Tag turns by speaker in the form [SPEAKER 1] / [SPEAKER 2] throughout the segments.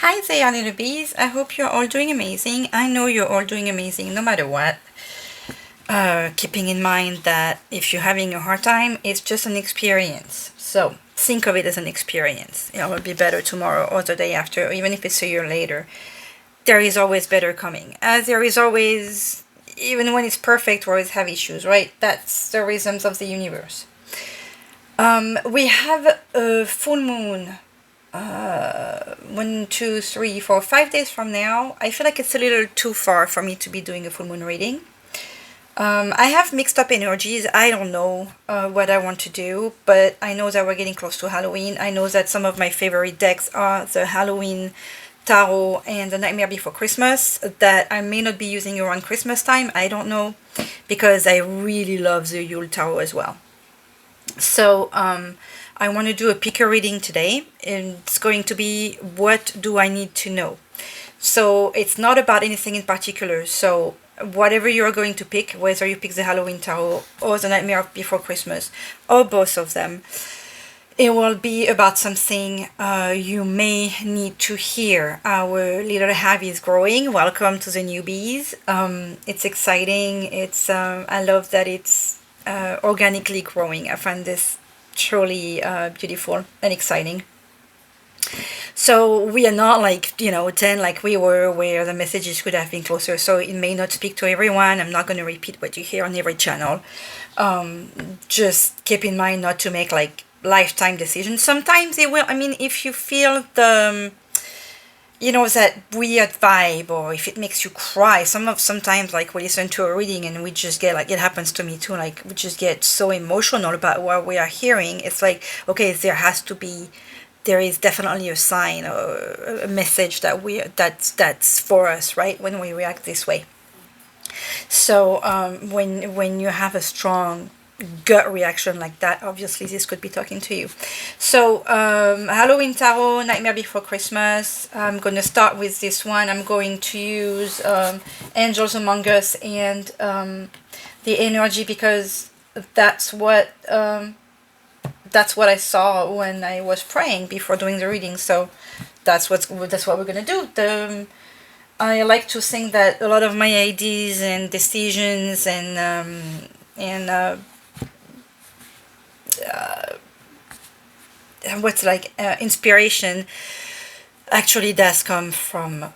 [SPEAKER 1] Hi there, little bees. I hope you're all doing amazing. I know you're all doing amazing no matter what. Keeping in mind that if you're having a hard time, it's just an experience. So think of it as an experience. It will be better tomorrow or the day after, or even if it's a year later. There is always better coming. As there is always, even when it's perfect, we always have issues, right? That's the rhythms of the universe. We have a full moon 5 days from now. I feel like it's a little too far for me to be doing a full moon reading. I have mixed up energies. I don't know what I want to do, but I know that we're getting close to Halloween. I know that some of my favorite decks are the Halloween Tarot and the Nightmare Before Christmas that I may not be using around Christmas time. I don't know, because I really love the Yule Tarot as well. So I want to do a picker reading today, and it's going to be what do I need to know. So it's not about anything in particular. So whatever you're going to pick, whether you pick the Halloween Tarot or the Nightmare Before Christmas or both of them, it will be about something you may need to hear. Our little hive is growing. Welcome to the newbies. It's exciting. I love that it's organically growing. I find this truly beautiful and exciting. So we are not like 10 like we were, where the messages could have been closer, so it may not speak to everyone. I'm not going to repeat what you hear on every channel. Just keep in mind not to make like lifetime decisions. Sometimes it will. I mean, if you feel that weird vibe, or if it makes you cry, sometimes like we listen to a reading and we just get like, it happens to me too, like we just get so emotional about what we are hearing. It's like, okay, there is definitely a sign or a message that's for us, right, when we react this way. So when you have a strong gut reaction like that, obviously this could be talking to you. So Halloween Tarot, Nightmare Before Christmas. I'm going to start with this one. I'm going to use Angels Among Us and the energy, because that's what I saw when I was praying before doing the reading. So that's what we're gonna do. I like to think that a lot of my ideas and decisions and inspiration actually does come from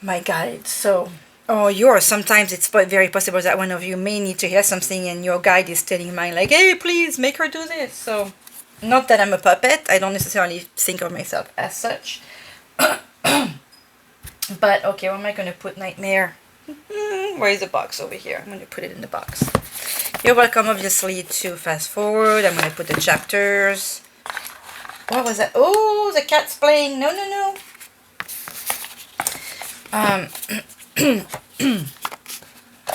[SPEAKER 1] my guide. So, or yours. Sometimes it's very possible that one of you may need to hear something and your guide is telling mine like, hey, please make her do this. So, not that I'm a puppet. I don't necessarily think of myself as such. But okay, where am I going to put Nightmare? Where is the box? Over here. I'm going to put it in the box. You're welcome, obviously, to fast forward. I'm going to put the chapters. What was that? Oh, the cat's playing. No, no, no.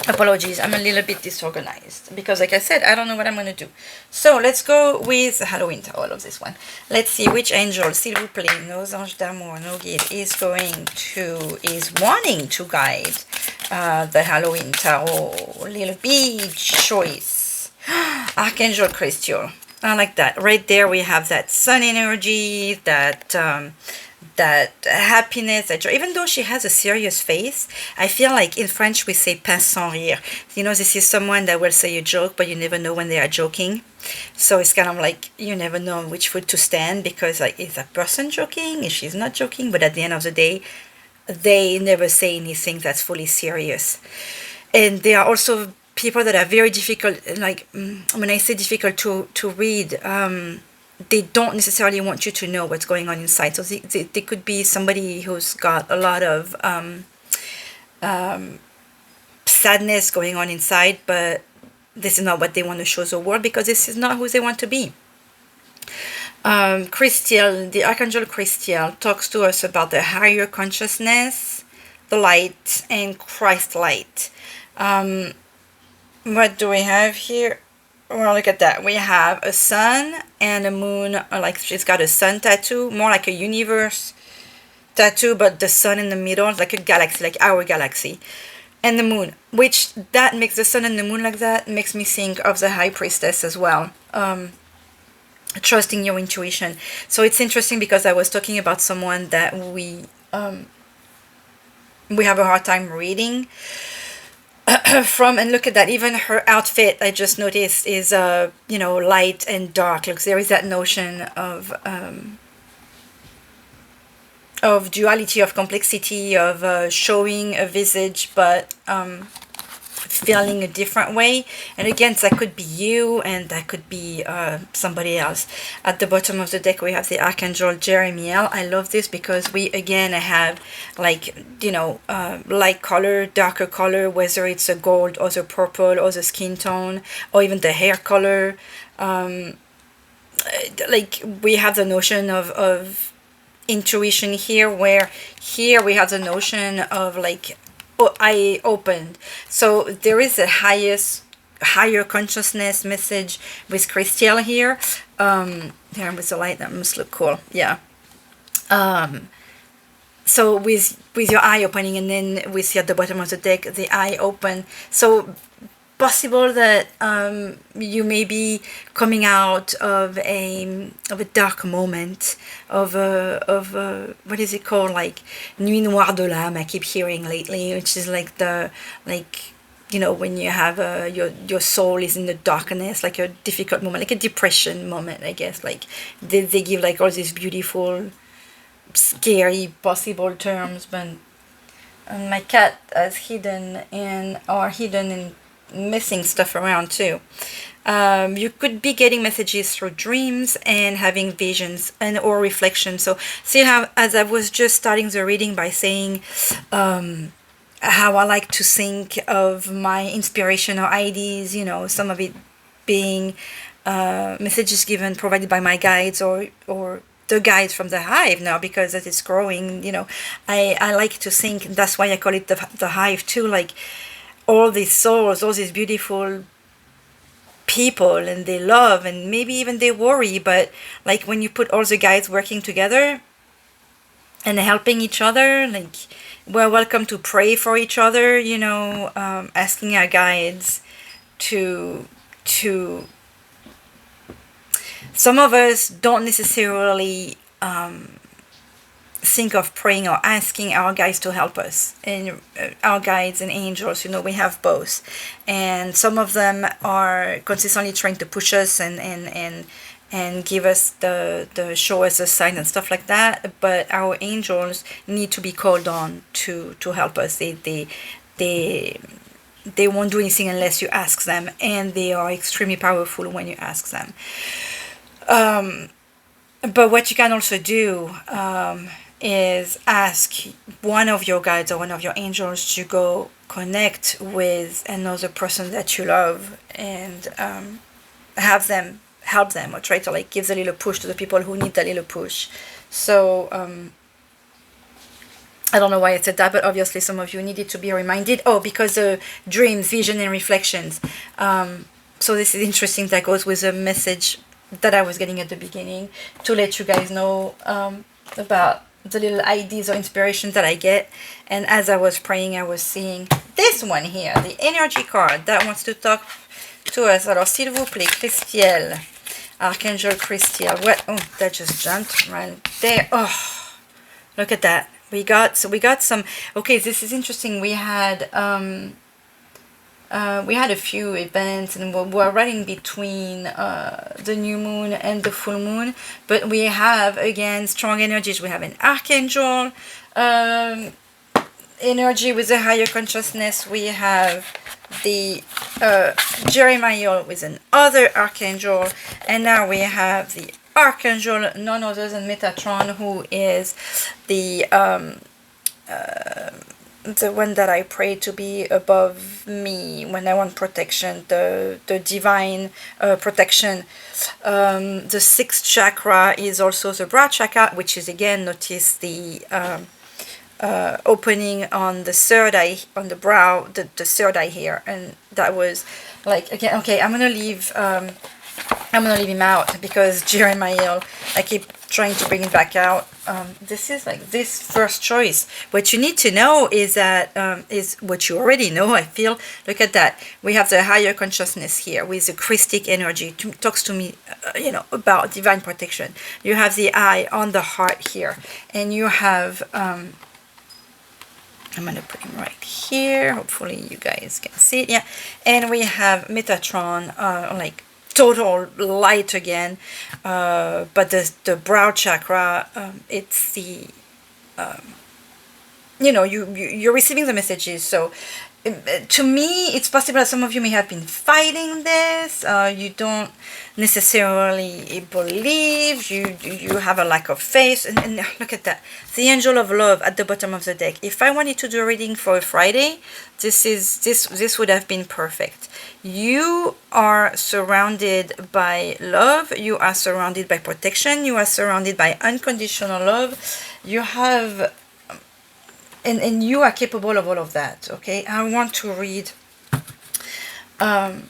[SPEAKER 1] Apologies, I'm a little bit disorganized because, like I said, I don't know what I'm going to do. So let's go with Halloween Tarot. I love this one. Let's see which angel, s'il vous plaît, nos anges d'amour, nos guides, is wanting to guide the Halloween Tarot. Little bee choice. Archangel Christiel. I like that. Right there we have that sun energy, that happiness, that joy. Even though she has a serious face, I feel like in French we say pince sans rire. This is someone that will say a joke, but you never know when they are joking. So it's kind of like you never know which foot to stand, because like, is that person joking? Is she's not joking? But at the end of the day, they never say anything that's fully serious. And there are also people that are very difficult, like when I say difficult to read, they don't necessarily want you to know what's going on inside. So they could be somebody who's got a lot of sadness going on inside, but this is not what they want to show the world, because this is not who they want to be. Christiel, the Archangel Christiel, talks to us about the higher consciousness, the light, and Christ light. What do we have here? Well, look at that. We have a sun and a moon. Like she's got a sun tattoo, more like a universe tattoo, but the sun in the middle, like a galaxy, like our galaxy. And the moon, which that makes the sun and the moon like that, makes me think of the High Priestess as well. Trusting your intuition. So it's interesting because I was talking about someone that we we have a hard time reading from. And look at that, even her outfit, I just noticed, is light and dark. Look, there is that notion of duality, of complexity, of showing a visage, but feeling a different way. And again, that could be you, and that could be somebody else. At the bottom of the deck, we have the Archangel Jeremiel. I love this because we again have like, light color, darker color, whether it's a gold or the purple or the skin tone or even the hair color. Like we have the notion of intuition here, where here we have the notion of like I opened. So there is a higher consciousness message with Crystal here. Here with the light, that must look cool. Yeah. So with your eye opening, and then we see at the bottom of the deck the eye open. So possible that you may be coming out of a dark moment, of a what is it called, like nuit noire de l'âme, I keep hearing lately, which is like when you have your soul is in the darkness, like a difficult moment, like a depression moment, I guess. Like they give like all these beautiful, scary possible terms, but my cat has hidden in missing stuff around too. You could be getting messages through dreams and having visions and or reflections. So see how, as I was just starting the reading by saying how I like to think of my inspiration or ideas, some of it being messages given, provided by my guides or the guides from the hive now, because as it's growing, I like to think, that's why I call it the hive too, like all these souls, all these beautiful people, and they love, and maybe even they worry, but like when you put all the guides working together and helping each other, like we're welcome to pray for each other, asking our guides to some of us don't necessarily think of praying or asking our guides to help us, and our guides and angels, we have both, and some of them are consistently trying to push us and give us the show us a sign and stuff like that, but our angels need to be called on to help us. They won't do anything unless you ask them, and they are extremely powerful when you ask them. But what you can also do is ask one of your guides or one of your angels to go connect with another person that you love, and have them help them, or try to like give the little push to the people who need the little push. So I don't know why I said that, but obviously some of you needed to be reminded. Because dreams, vision, and reflections. So this is interesting. That goes with a message that I was getting at the beginning, to let you guys know about the little ideas or inspirations that I get. And as I was praying, I was seeing this one here, the energy card that wants to talk to us. Alors, s'il vous plaît, Christiel, Archangel Christiel. What? Oh, that just jumped right there. Oh, look at that. We got some. Okay, this is interesting. We had a few events, and we're running between the new moon and the full moon, but we have again strong energies. We have an archangel energy with a higher consciousness. We have the Jeremiah with another archangel, and now we have the archangel, none other than Metatron, who is the one that I pray to be above me when I want protection, the divine protection. The sixth chakra is also the brow chakra, which is again, notice the opening on the third eye, on the brow, the third eye here, and that was like, again, okay, I'm gonna leave him out, because Jeremiah, I keep trying to bring it back out. This is like this first choice. What you need to know is that is what you already know, I feel. Look at that. We have the higher consciousness here with the Christic energy. Talks to me, about divine protection. You have the eye on the heart here. And you have, I'm going to put him right here. Hopefully you guys can see it. Yeah. And we have Metatron, like total light again, but the brow chakra, it's the you're receiving the messages. So to me, it's possible that some of you may have been fighting this. You don't necessarily believe. You have a lack of faith. And look at that. The angel of love at the bottom of the deck. If I wanted to do a reading for a Friday, this would have been perfect. You are surrounded by love. You are surrounded by protection. You are surrounded by unconditional love. You have... And you are capable of all of that, okay? I want to read... I'm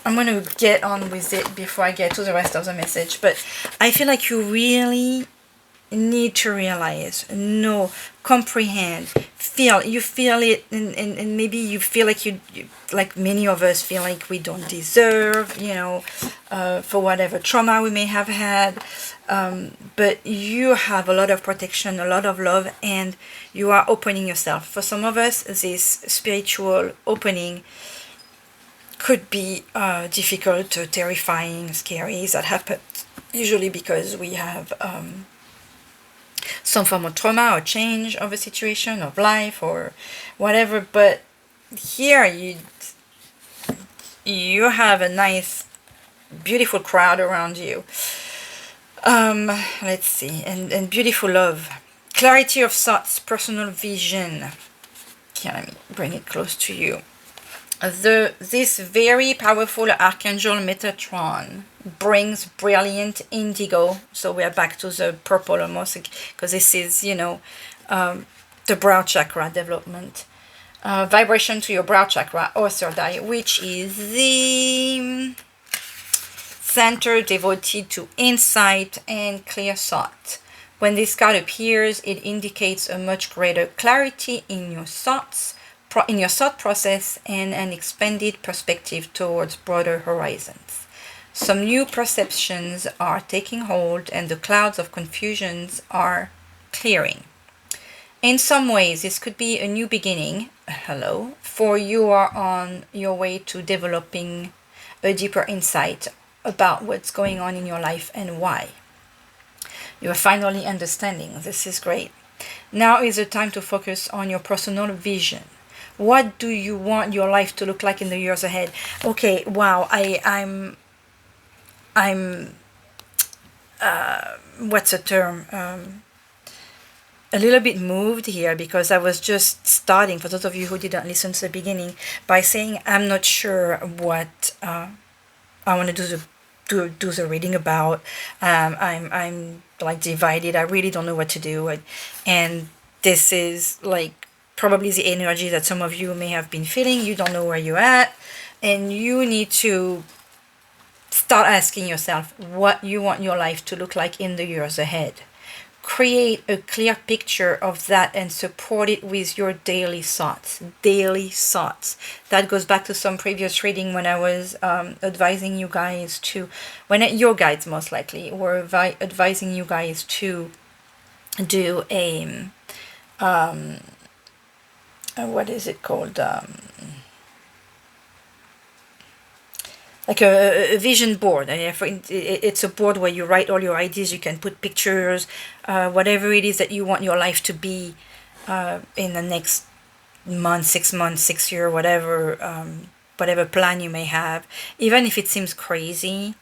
[SPEAKER 1] going to get on with it before I get to the rest of the message. But I feel like you really need to realize, know, comprehend, feel. You feel it, and maybe you feel like you like many of us feel like we don't deserve, for whatever trauma we may have had. But you have a lot of protection, a lot of love, and you are opening yourself. For some of us, this spiritual opening could be difficult, terrifying, scary. That happens usually because we have some form of trauma or change of a situation of life or whatever. But here you have a nice, beautiful crowd around you. Let's see, and beautiful love, clarity of thoughts, personal vision. Okay, let me bring it close to you. This very powerful archangel Metatron brings brilliant indigo. So we are back to the purple almost, because this is, the brow chakra development. Vibration to your brow chakra or third eye, which is the center devoted to insight and clear thought. When this card appears, it indicates a much greater clarity in your thoughts, in your thought process, and an expanded perspective towards broader horizons. Some new perceptions are taking hold, and the clouds of confusions are clearing. In some ways, this could be a new beginning, for you are on your way to developing a deeper insight about what's going on in your life and why. You are finally understanding. This is great. Now is the time to focus on your personal vision. What do you want your life to look like in the years ahead? Okay, wow, I'm what's the term? A little bit moved here, because I was just starting, for those of you who didn't listen to the beginning, by saying I'm not sure what I want to do the reading about. I'm like divided. I really don't know what to do, and this is like probably the energy that some of you may have been feeling. You don't know where you're at, and you need to start asking yourself what you want your life to look like in the years ahead. Create a clear picture of that and support it with your daily thoughts. Daily thoughts. That goes back to some previous reading when I was advising you guys to, your guides most likely were advising you guys to do a, what is it called? Like a vision board. It's a board where you write all your ideas. You can put pictures, whatever it is that you want your life to be in the next month, 6 months, 6 year, whatever plan you may have. Even if it seems crazy,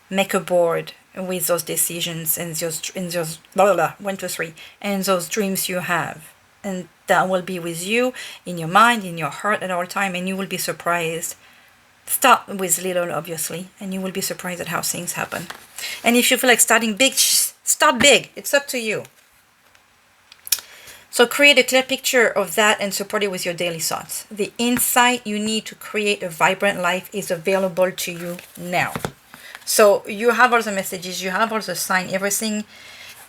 [SPEAKER 1] make a board with those decisions and those 1, 2, 3, and those dreams you have. And that will be with you in your mind, in your heart at all time, and you will be surprised. Start with little, obviously, and you will be surprised at how things happen. And if you feel like starting big, start big. It's up to you. So create a clear picture of that and support it with your daily thoughts. The insight you need to create a vibrant life is available to you now. So you have all the messages, you have all the sign, everything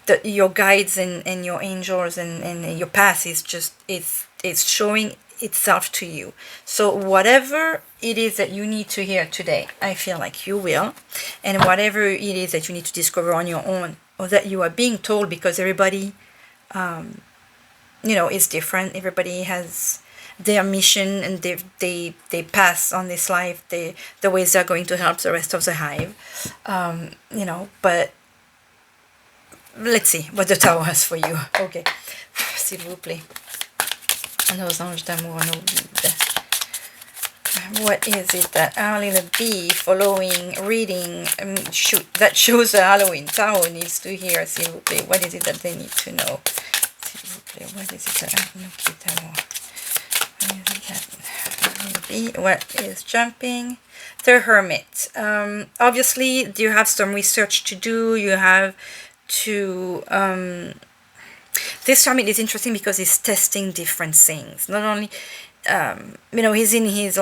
[SPEAKER 1] that your guides and your angels and your path is just it's showing itself to you. So whatever it is that you need to hear today, I feel like you will, and whatever it is that you need to discover on your own, or that you are being told, because everybody is different. Everybody has their mission, and they pass on this life the ways they're going to help the rest of the hive. But let's see what the tower has for you. Ok. S'il vous plaît. Nos anges d'amour, nos guides. What is it that our little bee following, reading, that shows the Halloween Tower needs to hear, s'il vous plaît? What is it that they need to know? S'il vous plaît, what is it that nos guides d'amour? What is jumping? The Hermit. Obviously, you have some research to do. You have to this Hermit is interesting because he's testing different things. Not only he's in his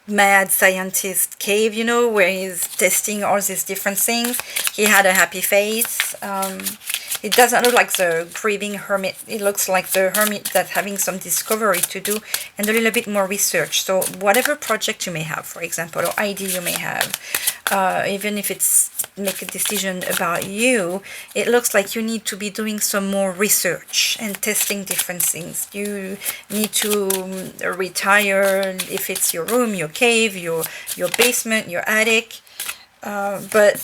[SPEAKER 1] mad scientist cave, where he's testing all these different things. He had a happy face. It doesn't look like the grieving hermit. It looks like the hermit that's having some discovery to do and a little bit more research. So whatever project you may have, for example, or idea you may have, even if it's make a decision about you, it looks like you need to be doing some more research and testing different things. You need to retire, if it's your room, your cave, your basement, your attic. But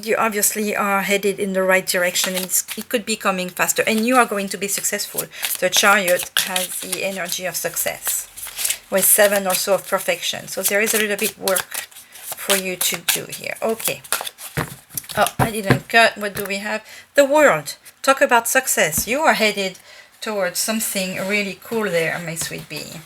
[SPEAKER 1] you obviously are headed in the right direction, and it could be coming faster, and you are going to be successful. The Chariot has the energy of success with 7 also of perfection. So there is a little bit work for you to do here. Okay. Oh, I didn't cut. What do we have? The World. Talk about success. You are headed towards something really cool there, my sweet bee.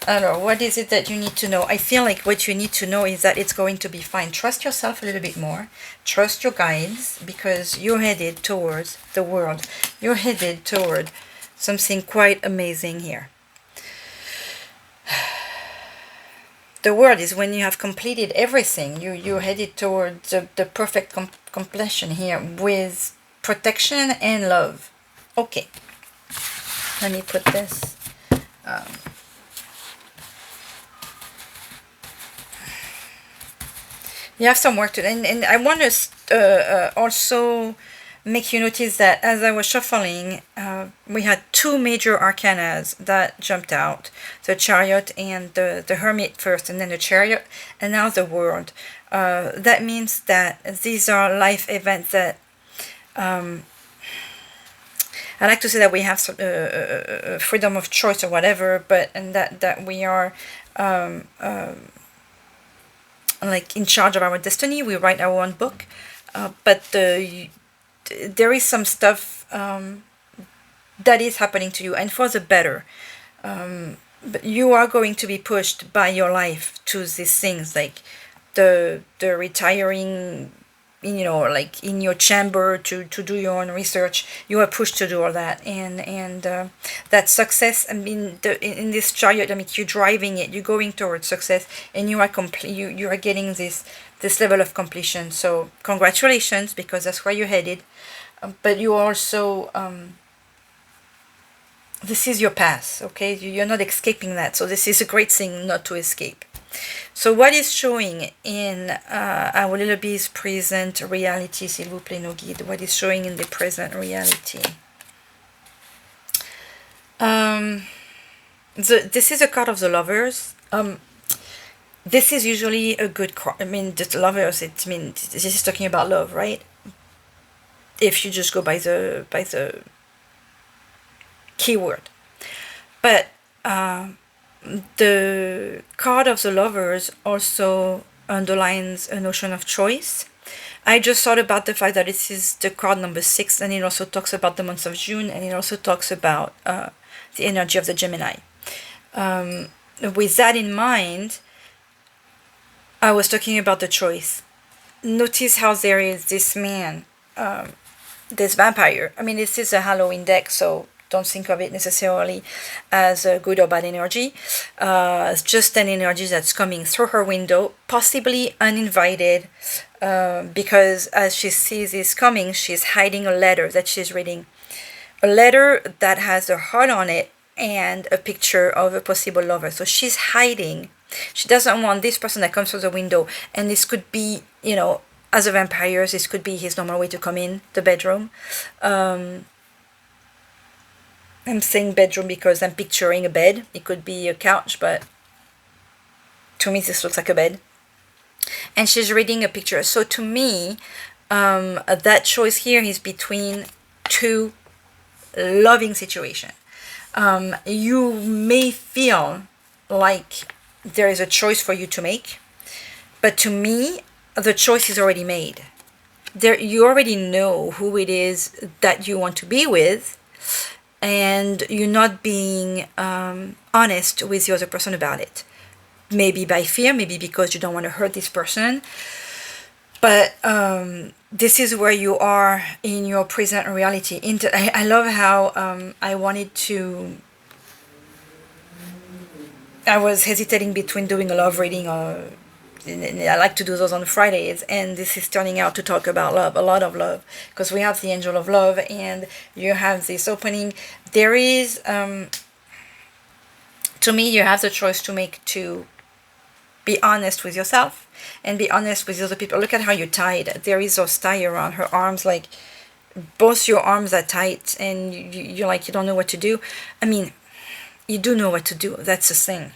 [SPEAKER 1] I don't know, what is it that you need to know? I feel like what you need to know is that it's going to be fine. Trust yourself a little bit more. Trust your guides, because you're headed towards the world. You're headed toward something quite amazing here. The world is when you have completed everything. You're headed towards the perfect completion here with protection and love. Okay. Let me put this. You have some work to do, and I want to also make you notice that as I was shuffling, we had 2 major arcanas that jumped out. The Chariot and the Hermit first, and then the Chariot, and now the World. That means that these are life events that... I like to say that we have freedom of choice or whatever, and that we are... like in charge of our destiny. We write our own book, but there is some stuff that is happening to you, and for the better. But you are going to be pushed by your life to these things, like the retiring, like in your chamber to do your own research. You are pushed to do all that, and that success. I mean, in this Chariot, I mean, you're driving it. You're going towards success, and you are you are getting this level of completion. So congratulations, because that's where you're headed. But you also this is your path. Okay, you're not escaping that. So this is a great thing not to escape. So what is showing in our little bee's present reality, s'il vous plaît, nos guides? What is showing in the present reality? This is a card of the Lovers. This is usually a good card. I mean, the Lovers, this is talking about love, right? If you just go by the keyword. But the card of the Lovers also underlines a notion of choice. I just thought about the fact that this is the card number 6, and it also talks about the month of June, and it also talks about the energy of the Gemini. With that in mind, I was talking about the choice. Notice how there is this man, this vampire. I mean, this is a Halloween deck, so don't think of it necessarily as a good or bad energy. It's just an energy that's coming through her window, possibly uninvited, because as she sees this coming, she's hiding a letter that she's reading. A letter that has a heart on it and a picture of a possible lover. So she's hiding. She doesn't want this person that comes through the window. And this could be, you know, as a vampire, this could be his normal way to come in the bedroom. I'm saying bedroom because I'm picturing a bed. It could be a couch, but to me this looks like a bed. And she's reading a picture. So to me, that choice here is between two loving situation. You may feel like there is a choice for you to make, but to me, the choice is already made. You already know who it is that you want to be with, and you're not being honest with the other person about it. Maybe by fear, maybe because you don't want to hurt this person. But this is where you are in your present reality. I love how I was hesitating between doing a love reading or I like to do those on Fridays, and this is turning out to talk about love, a lot of love, because we have the angel of love and you have this opening. There is, to me, you have the choice to make to be honest with yourself and be honest with the other people. Look at how you're tied. There is those tie around her arms, like both your arms are tight and you're like, you don't know what to do. I mean, you do know what to do. That's the thing.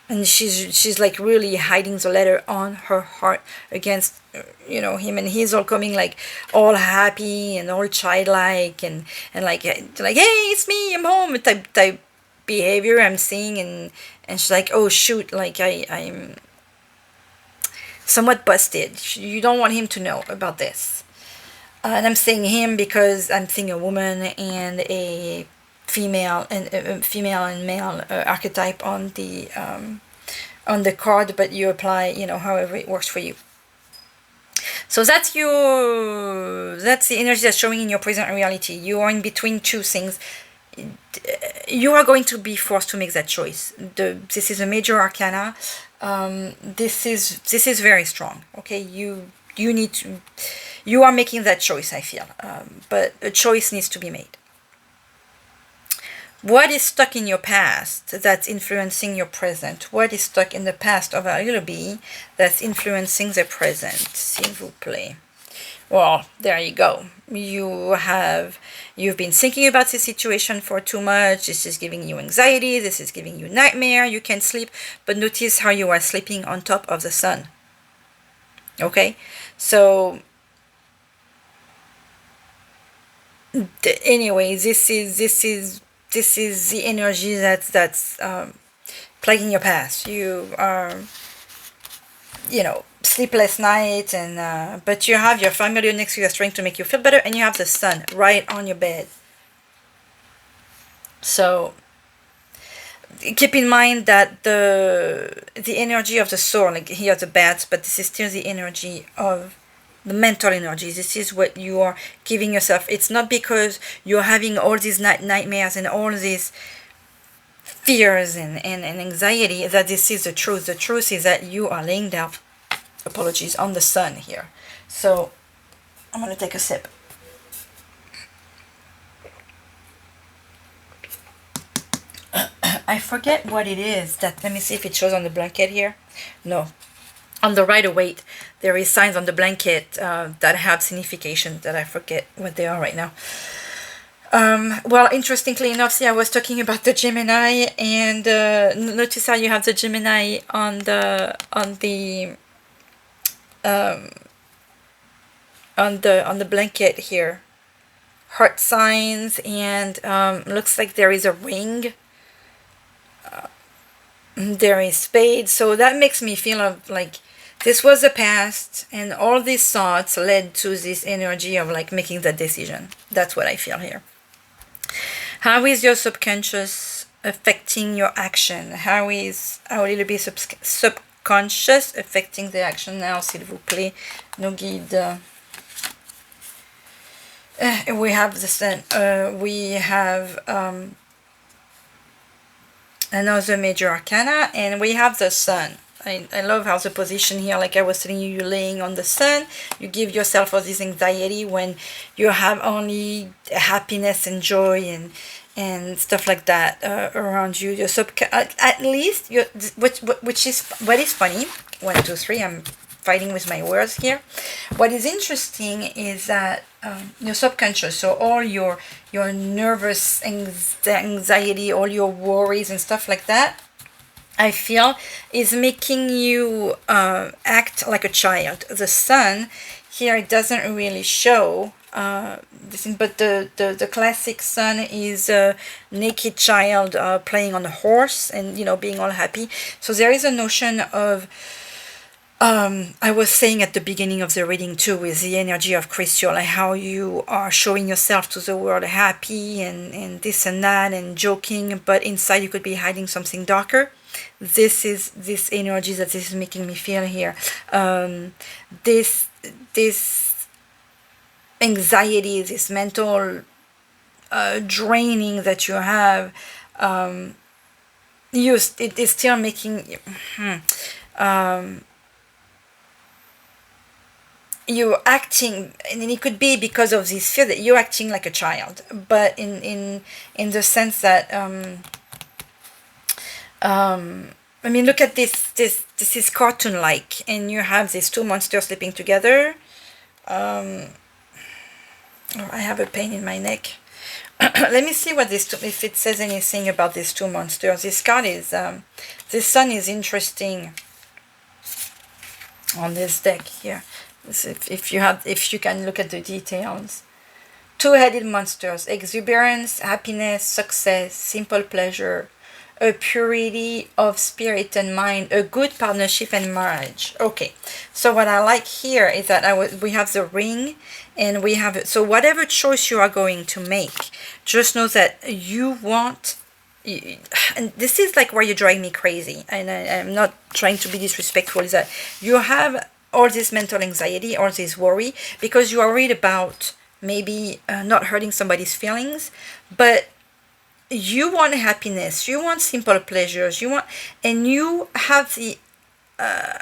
[SPEAKER 1] And she's like really hiding the letter on her heart against, you know, him, and he's all coming like all happy and all childlike and like hey, it's me, I'm home type behavior I'm seeing, and she's like, oh shoot, like I'm somewhat busted. You don't want him to know about this. And I'm saying him because I'm seeing a woman and a female and male archetype on the card, but you apply, you know, however it works for you. So that's the energy that's showing in your present reality. You are in between two things. You are going to be forced to make that choice. This is a major arcana. This is very strong. Okay, you are making that choice, I feel, but a choice needs to be made. What is stuck in your past that's influencing your present? What is stuck in the past of a little bee that's influencing the present? S'il vous plaît. Well, there you go. You've been thinking about this situation for too much. This is giving you anxiety. This is giving you nightmare. You can't sleep. But notice how you are sleeping on top of the sun. Okay? So anyway, this is the energy that's plaguing your past. You are, you know, sleepless nights, and but you have your family next to you that's trying to make you feel better, and you have the sun right on your bed. So keep in mind that the energy of the soul, like here the bats, but this is still the energy of the mental energy. This is what you are giving yourself. It's not because you're having all these nightmares and all these fears and anxiety that this is the truth. The truth is that you are laying down, apologies, on the sun here. So I'm going to take a sip. I forget what it is that, let me see if it shows on the blanket here. No. On the Rider-Waite, there is signs on the blanket that have signification that I forget what they are right now. Well, interestingly enough, see, I was talking about the Gemini, and notice how you have the Gemini on the blanket here. Heart signs, and looks like there is a ring. There is spades, so that makes me feel like this was the past, and all these thoughts led to this energy of like making that decision. That's what I feel here. How is your subconscious affecting your action? How is our little bit subconscious affecting the action now, s'il vous plaît? Nos guides. We have the sun. We have another major arcana, and we have the sun. I love how the position here, like I was telling you, you're laying on the sun. You give yourself all this anxiety when you have only happiness and joy and stuff like that around you. Your at least your which is what is funny. 1, 2, 3. I'm fighting with my words here. What is interesting is that your subconscious, so all your nervous anxiety, all your worries and stuff like that, I feel is making you act like a child. The sun here, it doesn't really show this thing, but the classic sun is a naked child playing on a horse and being all happy. So there is a notion of I was saying at the beginning of the reading too, with the energy of crystal, like how you are showing yourself to the world happy and this and that and joking, but inside you could be hiding something darker. This is this energy that this is making me feel here. This anxiety, this mental draining that you have, it is still making you're acting, and it could be because of this fear that you're acting like a child, but in the sense that I mean, look at this is cartoon like, and you have these two monsters sleeping together. Oh, I have a pain in my neck. Let me see what if it says anything about these two monsters. This card is this sun is interesting on this deck here. If you can look at the details. Two-headed monsters: exuberance, happiness, success, simple pleasure, a purity of spirit and mind, a good partnership and marriage. Okay, so what I like here is that we have the ring, and we have, so whatever choice you are going to make, just know that you want, and this is like where you drive me crazy, and I'm not trying to be disrespectful, is that you have all this mental anxiety, all this worry, because you are worried about maybe not hurting somebody's feelings, but you want happiness, you want simple pleasures, and you have the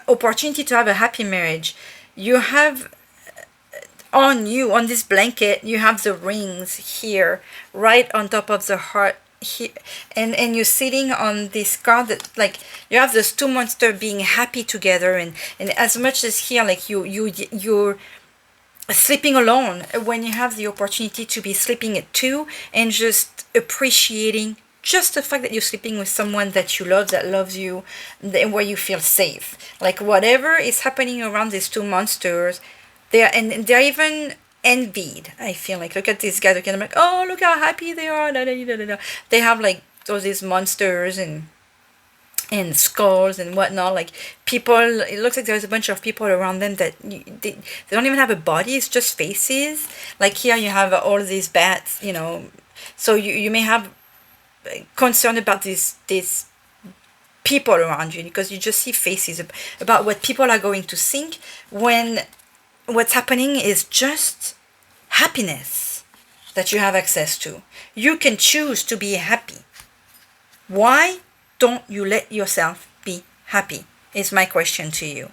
[SPEAKER 1] opportunity to have a happy marriage. You have on this blanket, you have the rings here, right on top of the heart here, and you're sitting on this card that, like, you have those two monsters being happy together, and as much as here, like, you're sleeping alone when you have the opportunity to be sleeping at two, and just appreciating just the fact that you're sleeping with someone that you love, that loves you, and where you feel safe. Like, whatever is happening around these two monsters, they're even envied. I feel like, look at these guys. Okay, I'm like, oh, look how happy they are. Da, da, da, da, da. They have like all these monsters and skulls and whatnot. Like, people, it looks like there's a bunch of people around them that they don't even have a body. It's just faces. Like, here you have all these bats. So you may have concern about these people around you, because you just see faces about what people are going to think, when what's happening is just happiness that you have access to. You can choose to be happy. Why don't you let yourself be happy, is my question to you.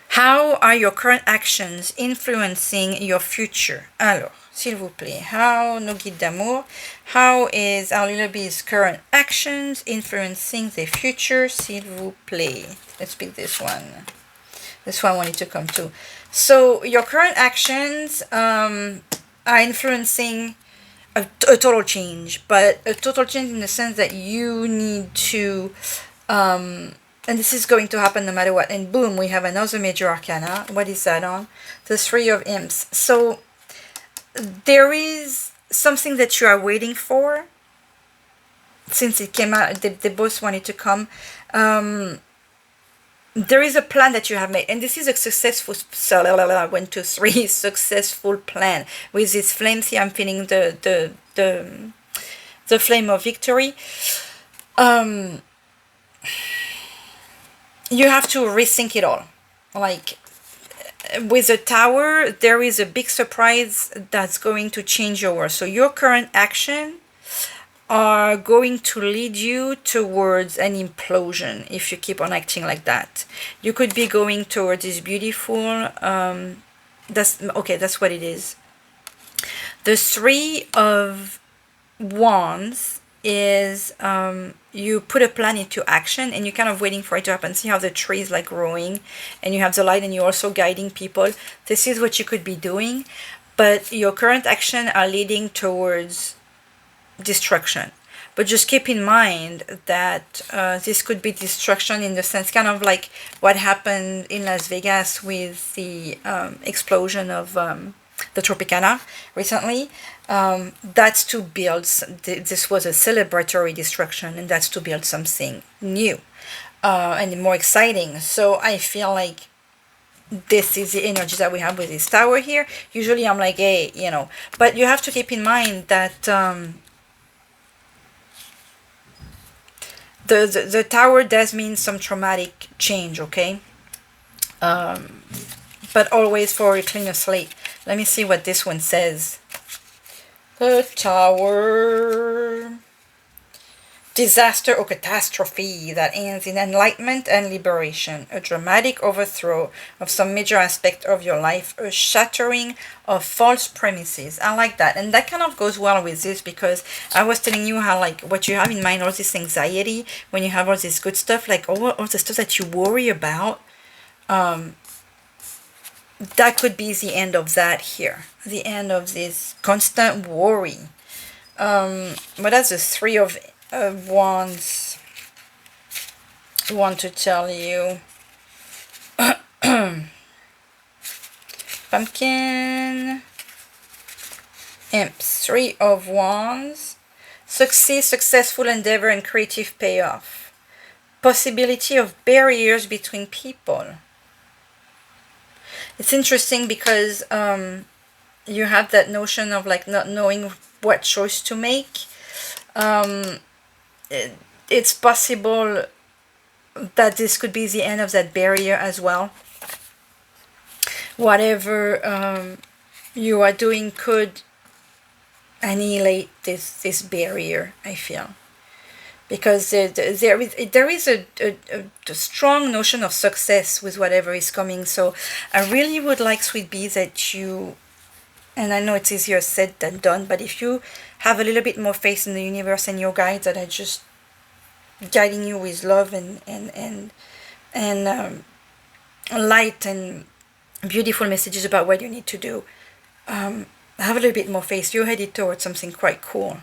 [SPEAKER 1] How are your current actions influencing your future? Alors, s'il vous plaît, how, nos guides d'amour, how is our little bee's current actions influencing the future, s'il vous plaît? Let's pick this one. This one I wanted to come to. So your current actions are influencing a total change, but a total change in the sense that you need to, and this is going to happen no matter what. And boom, we have another major arcana. What is that on? The Three of Imps. So there is something that you are waiting for. Since it came out, they both wanted to come. There is a plan that you have made, and this is a successful 1, 2, 3 successful plan. With these flames here, I'm feeling the flame of victory. You have to rethink it all. Like, with the Tower, there is a big surprise that's going to change your world. So your current action are going to lead you towards an implosion if you keep on acting like that. You could be going towards this beautiful, that's what it is. The Three of Wands is you put a plan into action and you're kind of waiting for it to happen. See how the tree is like growing and you have the light and you're also guiding people. This is what you could be doing, but your current action are leading towards destruction. But just keep in mind that this could be destruction in the sense kind of like what happened in Las Vegas with the explosion of the Tropicana recently. That's to build, this was a celebratory destruction, and that's to build something new and more exciting. So I feel like this is the energy that we have with this Tower here. Usually I'm like, hey, you know, but you have to keep in mind that the Tower does mean some traumatic change, okay? But always for a cleaner slate. Let me see what this one says. The Tower. Disaster or catastrophe that ends in enlightenment and liberation. A dramatic overthrow of some major aspect of your life. A shattering of false premises. I like that. And that kind of goes well with this because I was telling you how like what you have in mind, all this anxiety, when you have all this good stuff, like all the stuff that you worry about, that could be the end of that here. The end of this constant worry. But that's the Three of Wands want to tell you. Pumpkin. Imps. Three of Wands. Success, successful endeavor and creative payoff. Possibility of barriers between people. It's interesting because you have that notion of like not knowing what choice to make. It's possible that this could be the end of that barrier as well. Whatever you are doing could annihilate this barrier, I feel. Because there is a strong notion of success with whatever is coming. So I really would like, Sweet Bee, that you, and I know it's easier said than done, but if you have a little bit more faith in the universe and your guides that are just guiding you with love and light and beautiful messages about what you need to do, have a little bit more faith. You're headed towards something quite cool.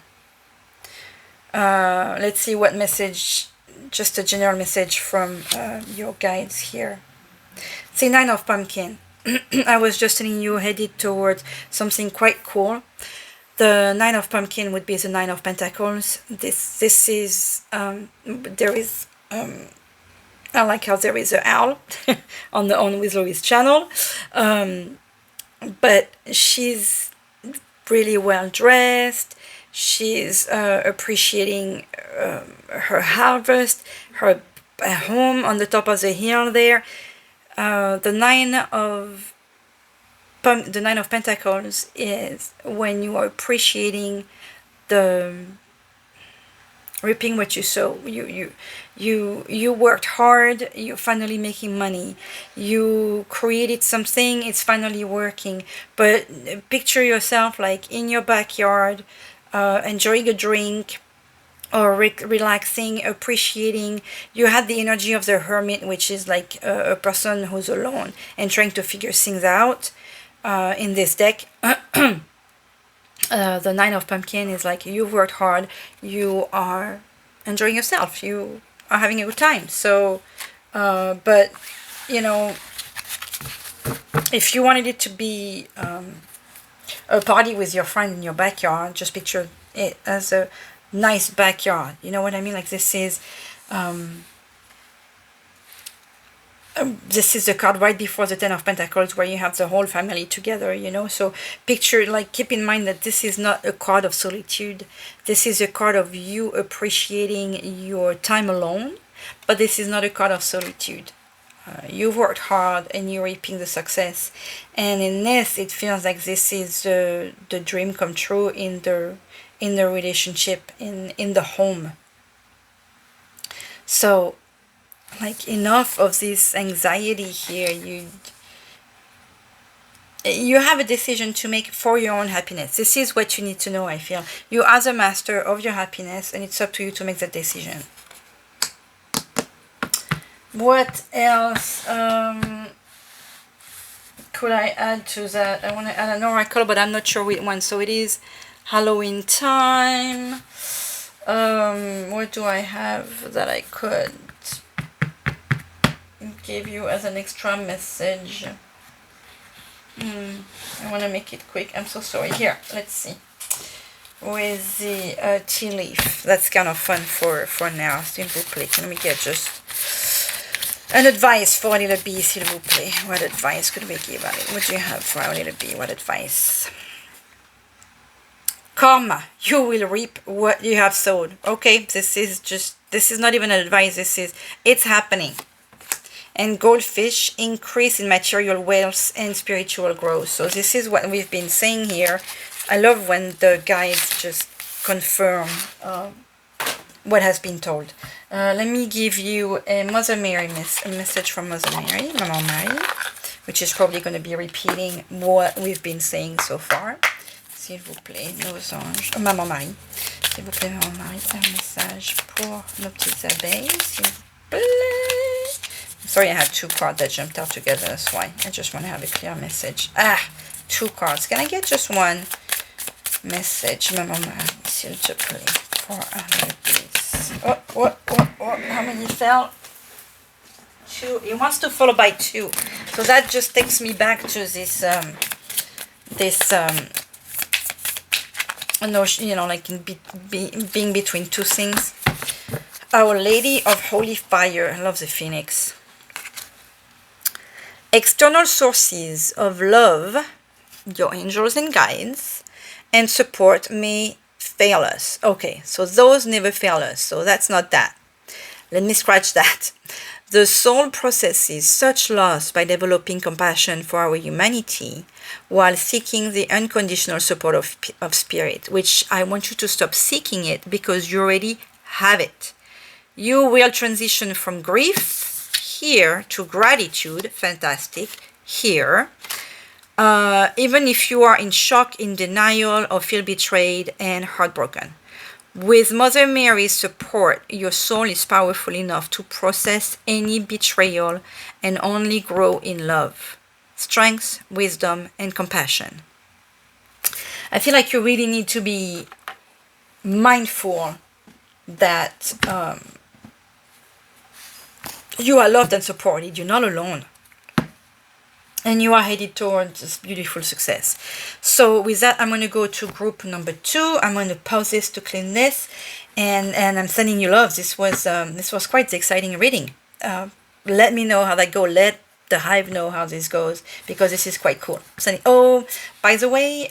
[SPEAKER 1] Let's see what message, just a general message from your guides here. See, Nine of Pumpkin. I was just telling you headed towards something quite cool. The Nine of Pumpkin would be the Nine of Pentacles. This is there is I like how there is an owl on With Louise channel, but she's really well dressed. She's appreciating her harvest, her home on the top of the hill there. The Nine of Pentacles is when you are appreciating the reaping what you sow. You worked hard. You're finally making money. You created something. It's finally working. But picture yourself like in your backyard, enjoying a drink, or relaxing, appreciating. You had the energy of the hermit, which is like a person who's alone and trying to figure things out. In this deck, the Nine of Pumpkin is like you've worked hard, you are enjoying yourself, you are having a good time. So, but you know, if you wanted it to be a party with your friend in your backyard, just picture it as a nice backyard. You know what I mean? Like this is the card right before the Ten of Pentacles, where you have the whole family together, you know. So picture, like, keep in mind that this is not a card of solitude. This is a card of you appreciating your time alone, but this is not a card of solitude. you've worked hard and you're reaping the success. And in this, it feels like this is the dream come true in the relationship, in the home. So, like, enough of this anxiety here. You have a decision to make for your own happiness. This is what you need to know, I feel. You are the master of your happiness, and it's up to you to make that decision. What else could I add to that? I want to add an oracle, but I'm not sure which one. So it is Halloween time. What do I have that I could give you as an extra message? I want to make it quick. I'm so sorry. Here, let's see. With the tea leaf. That's kind of fun for now. S'il vous plaît. Can we get just an advice for our little bee, s'il vous plaît? What advice could we give? What do you have for our little bee? What advice? Karma. You will reap what you have sowed. Okay, this is not even an advice. It's happening. And goldfish, increase in material wealth and spiritual growth. So this is what we've been saying here. I love when the guides just confirm what has been told. Let me give you a Mother Mary a message from Mother Mary, Maman Mary, which is probably going to be repeating what we've been saying so far. S'il vous plaît, nos anges. Maman Marie. S'il vous plaît, Maman Marie, un message pour nos petites abeilles, s'il vous plaît. Sorry, I had two cards that jumped out together, that's why. I just want to have a clear message. Two cards. Can I get just one message, Maman Marie, s'il te plaît, for our piece? Oh, how many fell? Two. It wants to follow by two. So that just takes me back to this, notion, you know, like being between two things. Our Lady of Holy Fire. I love the phoenix. External sources of love, your angels and guides, and support may fail us. Okay, so those never fail us. So that's not that. Let me scratch that. The soul processes such loss by developing compassion for our humanity while seeking the unconditional support of spirit, which I want you to stop seeking it because you already have it. You will transition from grief here to gratitude, fantastic, here. Even if you are in shock, in denial, or feel betrayed and heartbroken. With Mother Mary's support, your soul is powerful enough to process any betrayal and only grow in love, strength, wisdom, and compassion. I feel like you really need to be mindful that you are loved and supported. You're not alone. And you are headed towards this beautiful success. So with that, I'm going to go to group number 2. I'm going to pause this to clean this. And I'm sending you love. This was quite the exciting reading. Let me know how that goes. Let the hive know how this goes. Because this is quite cool. Oh, by the way,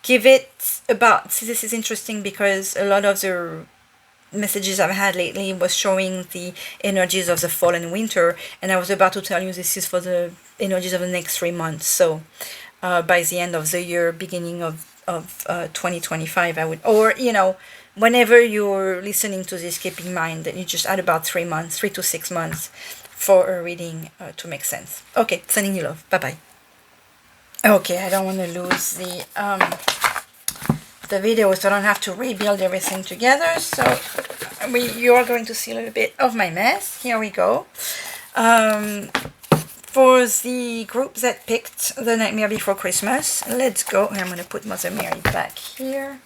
[SPEAKER 1] give it about... See, this is interesting because a lot of the messages I've had lately was showing the energies of the fall and winter, and I was about to tell you this is for the energies of the next 3 months. So by the end of the year, beginning of 2025, I would, or you know, whenever you're listening to this, keep in mind that you just add about 3 months, 3 to 6 months for a reading to make sense. Okay, sending you love. Bye bye. Okay, I don't want to lose the video, so I don't have to rebuild everything together. So you are going to see a little bit of my mess. Here we go. For the group that picked The Nightmare Before Christmas, let's go. I'm going to put Mother Mary back here.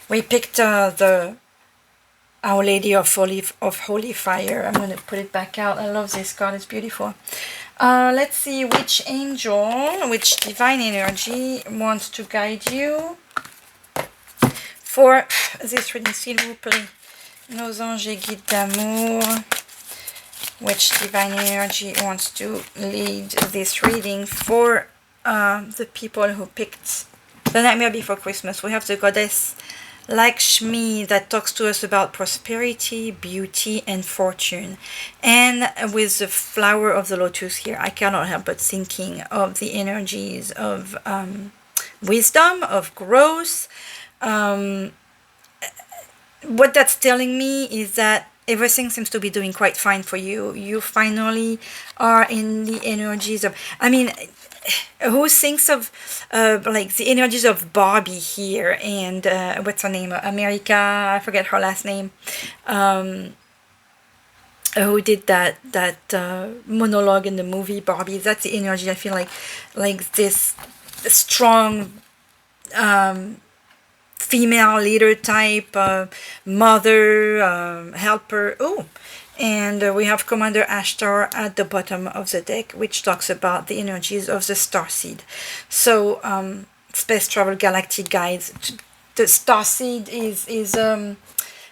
[SPEAKER 1] We picked Our Lady of Holy Fire. I'm going to put it back out. I love this card. It's beautiful. Let's see which angel, which divine energy wants to guide you for this reading, s'il vous plaît. Nos anges et guides d'amour. Which divine energy wants to lead this reading for the people who picked The Nightmare Before Christmas? We have the goddess Lakshmi, that talks to us about prosperity, beauty, and fortune. And with the flower of the lotus here, I cannot help but thinking of the energies of wisdom, of growth. Um, what that's telling me is that everything seems to be doing quite fine for you. You finally are in the energies of, I mean, who thinks of like the energies of Barbie here and what's her name? America, I forget her last name. Um, who did that monologue in the movie Barbie? That's the energy I feel like this strong um, female leader type, mother, helper. Oh, and we have Commander Ashtar at the bottom of the deck, which talks about the energies of the starseed. So, space travel galactic guides. The starseed is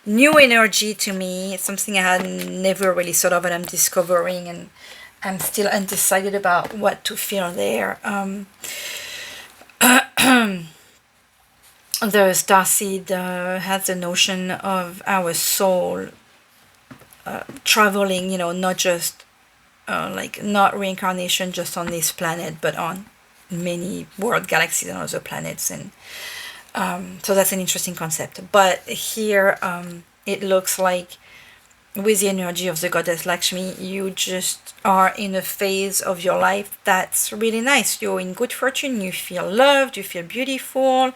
[SPEAKER 1] new energy to me. It's something I had never really thought of, and I'm discovering, and I'm still undecided about what to feel there. The starseed has the notion of our soul traveling, not just like not reincarnation just on this planet, but on many world galaxies and other planets. And so that's an interesting concept. But here it looks like with the energy of the goddess Lakshmi, you just are in a phase of your life that's really nice. You're in good fortune, you feel loved, you feel beautiful.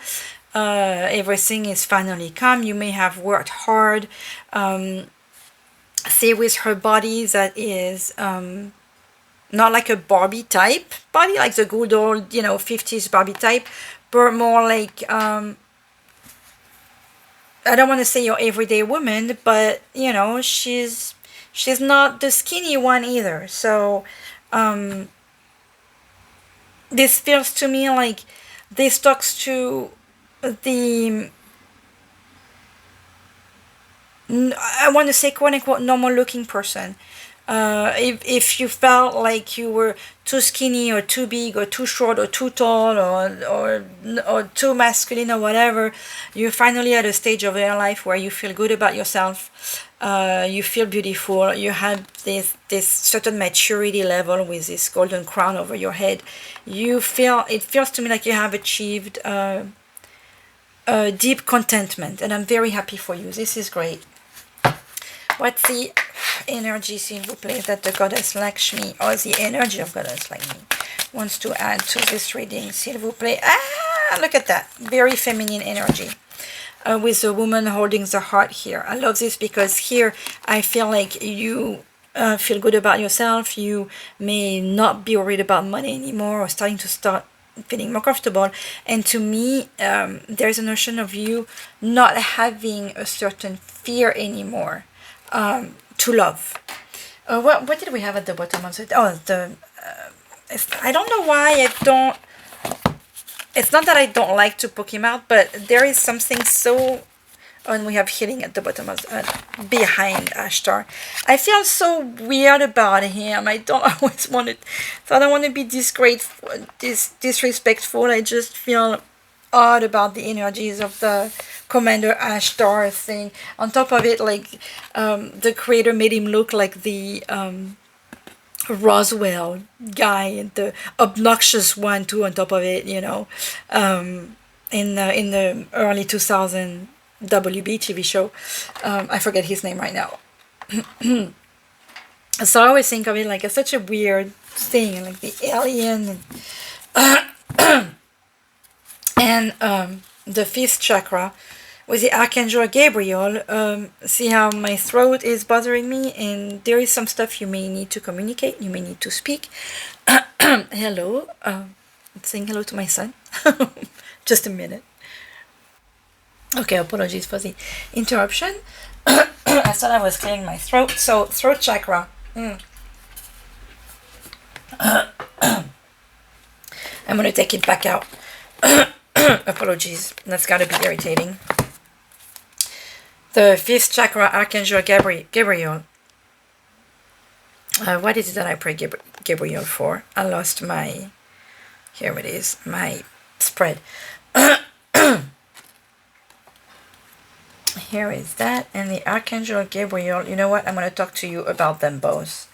[SPEAKER 1] Everything is finally calm. You may have worked hard. Say with her body that is not like a Barbie type body, like the good old 50s Barbie type, but more like I don't want to say your everyday woman, but she's not the skinny one either. So this feels to me like this talks to the I want to say quote unquote normal looking person. If you felt like you were too skinny or too big or too short or too tall or too masculine or whatever, you're finally at a stage of your life where you feel good about yourself, you feel beautiful, you have this certain maturity level with this golden crown over your head. It feels to me like you have achieved deep contentment, and I'm very happy for you. This is great. What's the energy, s'il vous plaît, that the goddess Lakshmi, or the energy of goddess Lakshmi, wants to add to this reading, s'il vous plaît? Ah, look at that. Very feminine energy. With the woman holding the heart here. I love this because here I feel like you feel good about yourself. You may not be worried about money anymore or start feeling more comfortable. And to me, there's a notion of you not having a certain fear anymore. To love. What did we have at the bottom of it? Oh, I don't know why I don't. It's not that I don't like to poke him out, but there is something so. Oh, and we have healing at the bottom of behind Ashtar. I feel so weird about him. I don't always want it. So I don't want to be disrespectful. I just feel odd about the energies of the Commander Ashtar thing. On top of it, like the creator made him look like the Roswell guy, the obnoxious one too. On top of it, in the early 2000 WB TV show, I forget his name right now. So I always think of it like such a weird thing, like the alien. And the fifth chakra with the Archangel Gabriel. See how my throat is bothering me, and there is some stuff you may need to communicate, you may need to speak. Hello. Saying hello to my son. Just a minute. Okay, apologies for the interruption. I thought I was clearing my throat. So, throat chakra. I'm going to take it back out. Apologies, that's gotta be irritating. The fifth chakra, Archangel Gabriel. What is it that I pray Gabriel for? I lost my. Here it is, my spread. here is that. And the Archangel Gabriel, you know what? I'm going to talk to you about them both.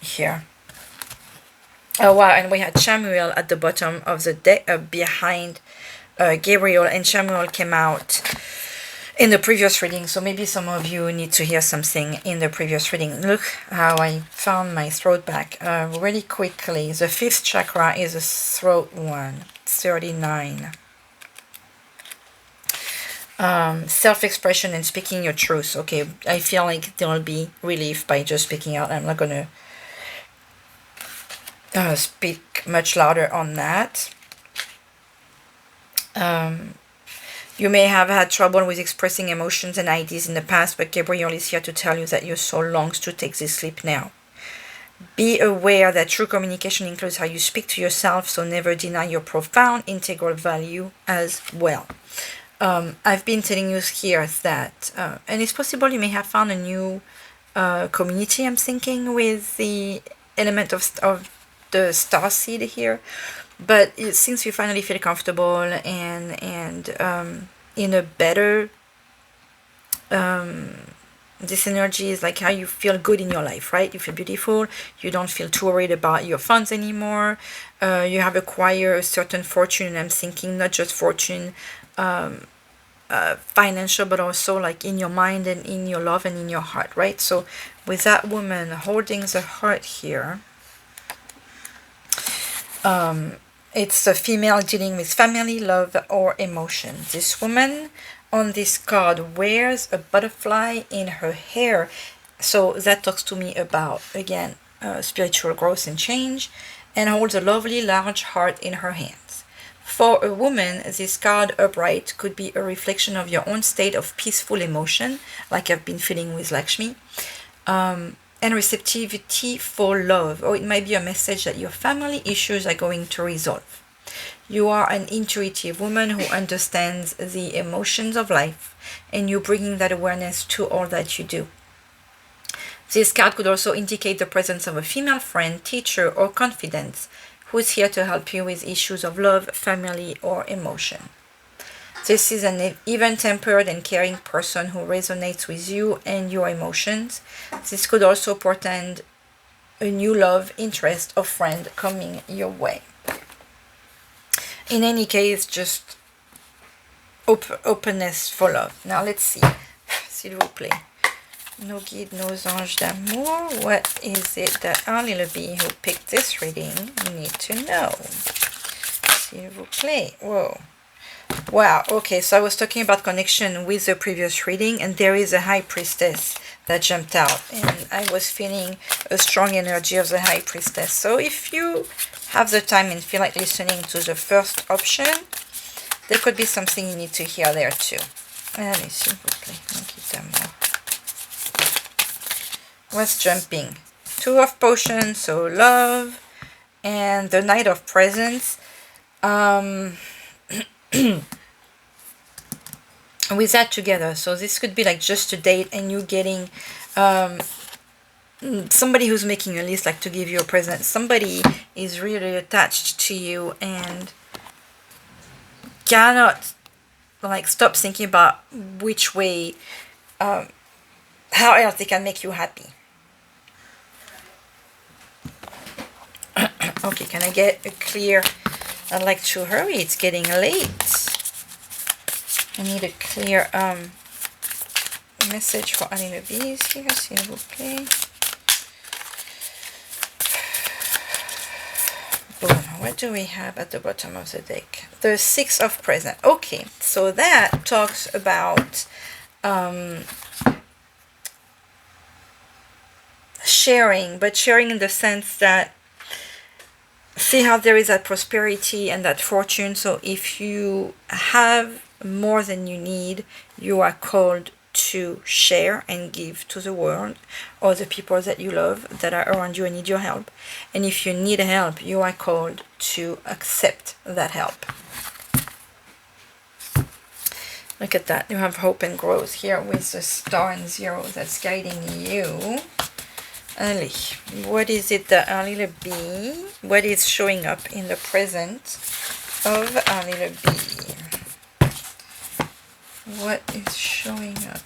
[SPEAKER 1] Here. Oh wow, and we had Samuel at the bottom of the deck, behind Gabriel, and Samuel came out in the previous reading, so maybe some of you need to hear something in the previous reading. Look how I found my throat back really quickly. The 5th chakra is a throat one, 39. Self-expression and speaking your truth. Okay, I feel like there will be relief by just speaking out. I'm not going to speak much louder on that. You may have had trouble with expressing emotions and ideas in the past, but Gabriel is here to tell you that your soul longs to take this leap now. Be aware that true communication includes how you speak to yourself, so never deny your profound integral value as well. I've been telling you here that, and it's possible you may have found a new community, I'm thinking, with the element of the star seed here, but since you finally feel comfortable and in a better, this energy is like how you feel good in your life, right? You feel beautiful, you don't feel too worried about your funds anymore, you have acquired a certain fortune, and I'm thinking not just fortune financial, but also like in your mind and in your love and in your heart, right? So with that woman holding the heart here, it's a female dealing with family, love, or emotion. This woman on this card wears a butterfly in her hair. So that talks to me about, again, spiritual growth and change, and holds a lovely large heart in her hands. For a woman, this card upright could be a reflection of your own state of peaceful emotion, like I've been feeling with Lakshmi. And receptivity for love, or it might be a message that your family issues are going to resolve. You are an intuitive woman who understands the emotions of life, and you're bringing that awareness to all that you do. This card could also indicate the presence of a female friend, teacher, or confidant who's here to help you with issues of love, family, or emotion. This is an even-tempered and caring person who resonates with you and your emotions. This could also portend a new love, interest, or friend coming your way. In any case, just openness for love. Now let's see. S'il vous plaît. Nos guides, nos anges d'amour. What is it that our little bee who picked this reading need to know? S'il vous plaît. Whoa. Wow, okay, so I was talking about connection with the previous reading, and there is a High Priestess that jumped out, and I was feeling a strong energy of the High Priestess. So if you have the time and feel like listening to the first option, there could be something you need to hear there too. Allez, s'il vous plaît, mon guide d'amour. What's jumping? 2 of Potions, so love, and the Knight of Presents. With that together, so this could be like just a date and you getting somebody who's making a list, like to give you a present. Somebody is really attached to you and cannot like stop thinking about which way, how else they can make you happy. Okay, can I get a clear? I'd like to hurry, it's getting late. I need a clear message for Alana Bees here, s'il vous plaît. Boom. What do we have at the bottom of the deck? The 6 of Presents. Okay, so that talks about sharing, but sharing in the sense that see how there is that prosperity and that fortune. So if you have more than you need, you are called to share and give to the world or the people that you love that are around you and need your help. And if you need help, you are called to accept that help. Look at that. You have hope and growth here with the star and 0 that's guiding you. Allez, what is it that our little bee, what is showing up in the present of our little bee? What is showing up?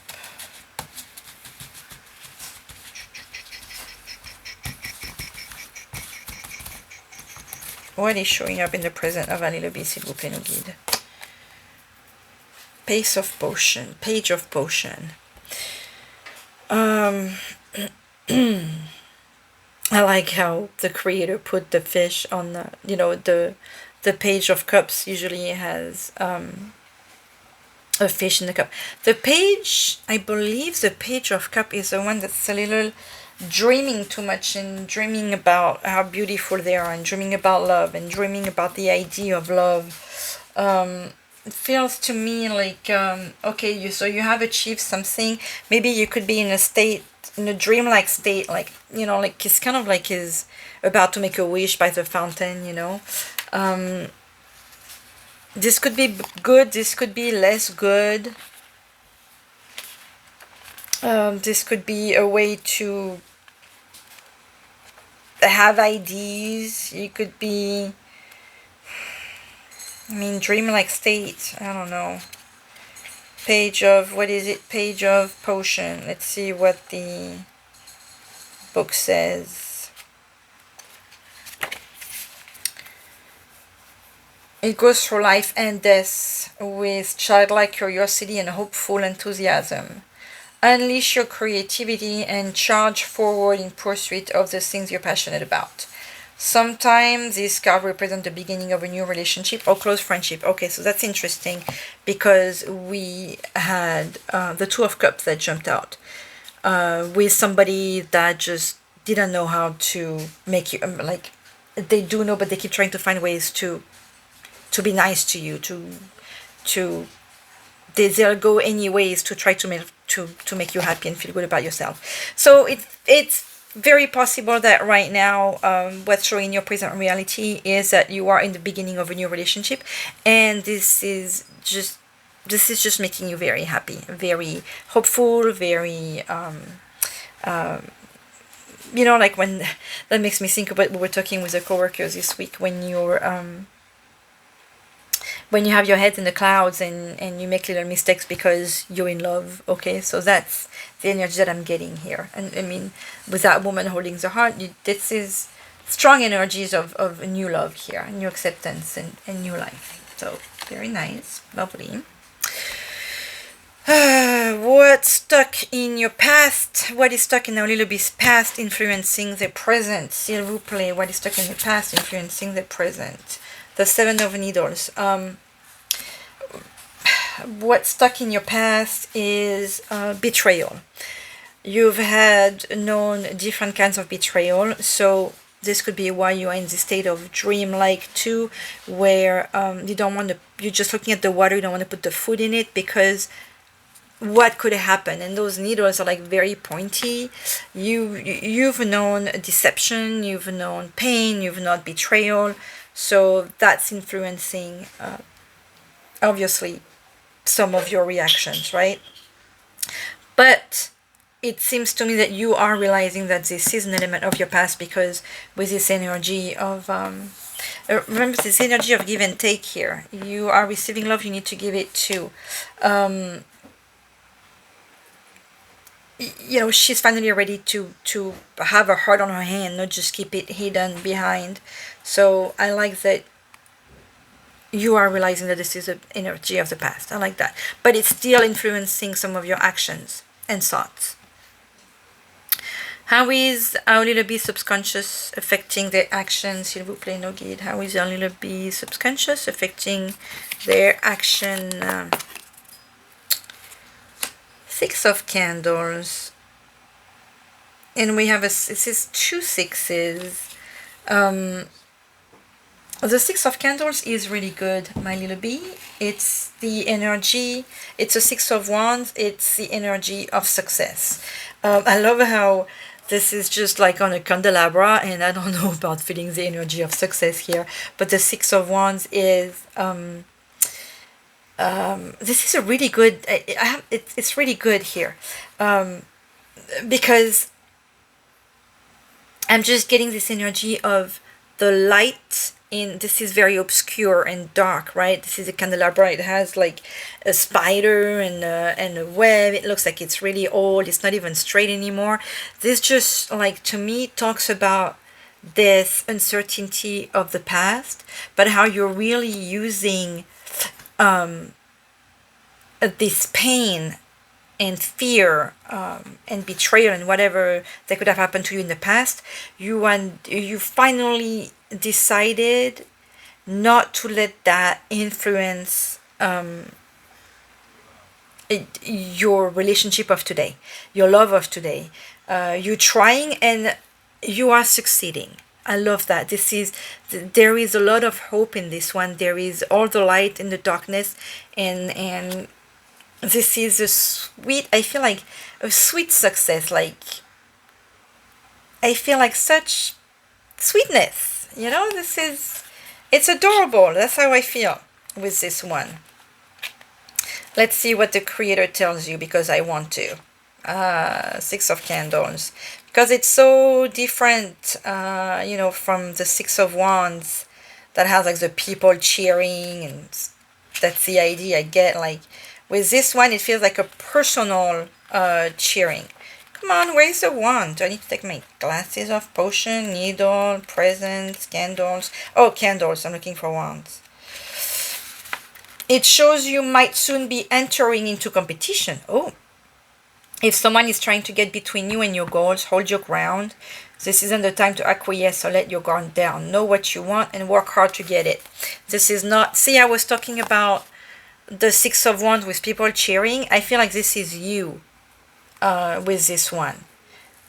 [SPEAKER 1] What is showing up in the present of a little bit, s'il vous plaît, nos guides? Page of Potion. Page of Potion. I like how the creator put the fish on the, you know, the Page of Cups usually has a fish in the cup. The page, I believe the Page of Cup is the one that's a little dreaming too much and dreaming about how beautiful they are and dreaming about love and dreaming about the idea of love. It feels to me like, okay, so you have achieved something. Maybe you could be in a state, in a dreamlike state, like, you know, like it's kind of like he's about to make a wish by the fountain, you know. This could be good, this could be less good. This could be a way to have ideas. You could be, I mean, dreamlike state. I don't know. Page of, what is it? Page of Potion. Let's see what the book says. It goes through life and death with childlike curiosity and hopeful enthusiasm. Unleash your creativity and charge forward in pursuit of the things you're passionate about. Sometimes this card represents the beginning of a new relationship or close friendship. Okay, so that's interesting because we had the Two of Cups that jumped out with somebody that just didn't know how to make you, like, they do know, but they keep trying to find ways to be nice to you, they'll go any ways to try to make you happy and feel good about yourself. So it's very possible that right now what's showing in your present reality is that you are in the beginning of a new relationship, and this is just making you very happy, very hopeful, very you know, like when that makes me think about, we were talking with the coworkers this week, when you're when you have your head in the clouds and you make little mistakes because you're in love. Okay, so that's the energy that I'm getting here. And I mean, with that woman holding the heart, this is strong energies of a new love here, new acceptance and new life. So very nice, lovely. What's stuck in your past? What is stuck in our little bit's past influencing the present? S'il vous plaît, what is stuck in the past influencing the present? The Seven of Needles. What's stuck in your past is betrayal. You've had known different kinds of betrayal, so this could be why you are in this state of dream-like too, where you don't want to, you're just looking at the water, you don't want to put the food in it, because what could happen? And those needles are like very pointy. You've known deception, you've known pain, you've known betrayal. So that's influencing, obviously, some of your reactions, right? But it seems to me that you are realizing that this is an element of your past, because with this energy of, remember this energy of give and take here. You are receiving love, you need to give it too. You know, she's finally ready to have a heart on her hand, not just keep it hidden behind. So I like that you are realizing that this is an energy of the past. I like that. But it's still influencing some of your actions and thoughts. How is our little bee subconscious affecting their actions? S'il vous plaît, no guide. How is our little bee subconscious affecting their action? Six of Candles. And we have this is 2 sixes. The Six of Candles is really good, my little bee. It's the energy, it's a Six of Wands, it's the energy of success. I love how this is just like on a candelabra, and I don't know about feeling the energy of success here, but the Six of Wands is, this is a really good, it's really good here, because I'm just getting this energy of the light in this is very obscure and dark, right? This is a candelabra. It has like a spider and a web. It looks like it's really old. It's not even straight anymore. This just like to me talks about this uncertainty of the past, but how you're really using this pain and fear and betrayal and whatever that could have happened to you in the past. You finally decided not to let that influence your relationship of today, your love of today. You're trying and you are succeeding. I love that. There is a lot of hope in this one. There is all the light in the darkness, and this is a sweet, I feel like a sweet success. Like, I feel like such sweetness, it's adorable. That's how I feel with this one. Let's see what the creator tells you, because I want to. Six of Candles. Because it's so different, from the Six of Wands that has like the people cheering, and that's the idea I get. Like, with this one, it feels like a personal cheering. Come on, where's the wand? Do I need to take my glasses off? Potion, needle, presents, candles. Oh, candles. I'm looking for wands. It shows you might soon be entering into competition. Oh. If someone is trying to get between you and your goals, hold your ground. This isn't the time to acquiesce or let your guard down. Know what you want and work hard to get it. This is not... See, I was talking about the Six of Wands with people cheering. I feel like this is you with this one.